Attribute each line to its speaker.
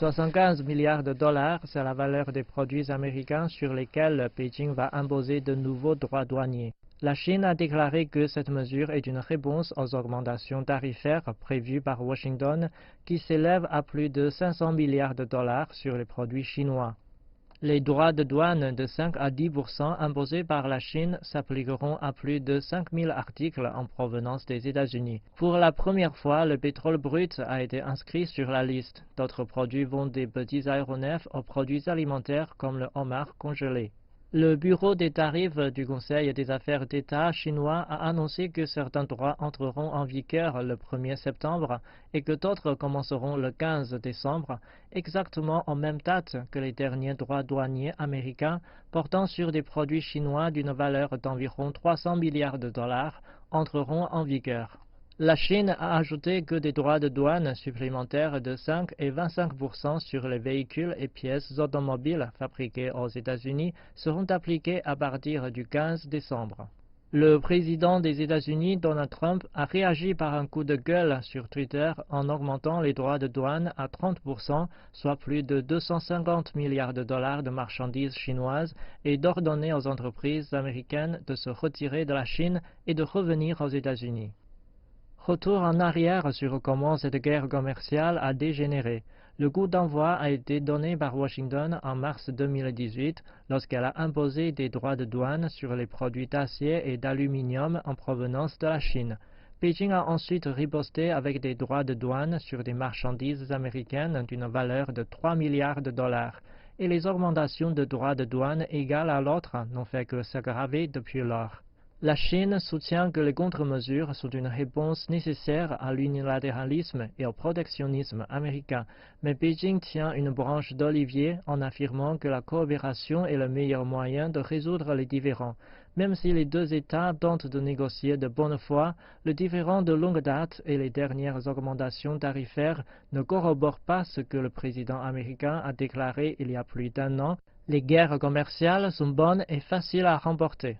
Speaker 1: 75 milliards de dollars, c'est la valeur des produits américains sur lesquels Pékin va imposer de nouveaux droits douaniers. La Chine a déclaré que cette mesure est une réponse aux augmentations tarifaires prévues par Washington qui s'élèvent à plus de 500 milliards de dollars sur les produits chinois. Les droits de douane de 5 à 10% imposés par la Chine s'appliqueront à plus de 5000 articles en provenance des États-Unis. Pour la première fois, le pétrole brut a été inscrit sur la liste. D'autres produits vont des petits aéronefs aux produits alimentaires comme le homard congelé. Le bureau des tarifs du Conseil des affaires d'État chinois a annoncé que certains droits entreront en vigueur le 1er septembre et que d'autres commenceront le 15 décembre, exactement en même date que les derniers droits douaniers américains portant sur des produits chinois d'une valeur d'environ 300 milliards de dollars entreront en vigueur. La Chine a ajouté que des droits de douane supplémentaires de 5 et 25% sur les véhicules et pièces automobiles fabriqués aux États-Unis seront appliqués à partir du 15 décembre. Le président des États-Unis, Donald Trump, a réagi par un coup de gueule sur Twitter en augmentant les droits de douane à 30%, soit plus de 250 milliards de dollars de marchandises chinoises, et d'ordonner aux entreprises américaines de se retirer de la Chine et de revenir aux États-Unis. Retour en arrière sur comment cette guerre commerciale a dégénéré. Le coup d'envoi a été donné par Washington en mars 2018 lorsqu'elle a imposé des droits de douane sur les produits d'acier et d'aluminium en provenance de la Chine. Pékin a ensuite riposté avec des droits de douane sur des marchandises américaines d'une valeur de 3 milliards de dollars. Et les augmentations de droits de douane égales à l'autre n'ont fait que s'aggraver depuis lors. La Chine soutient que les contre-mesures sont une réponse nécessaire à l'unilatéralisme et au protectionnisme américain, mais Pékin tient une branche d'olivier en affirmant que la coopération est le meilleur moyen de résoudre les différends. Même si les deux États tentent de négocier de bonne foi, le différend de longue date et les dernières augmentations tarifaires ne corroborent pas ce que le président américain a déclaré il y a plus d'un an. Les guerres commerciales sont bonnes et faciles à remporter.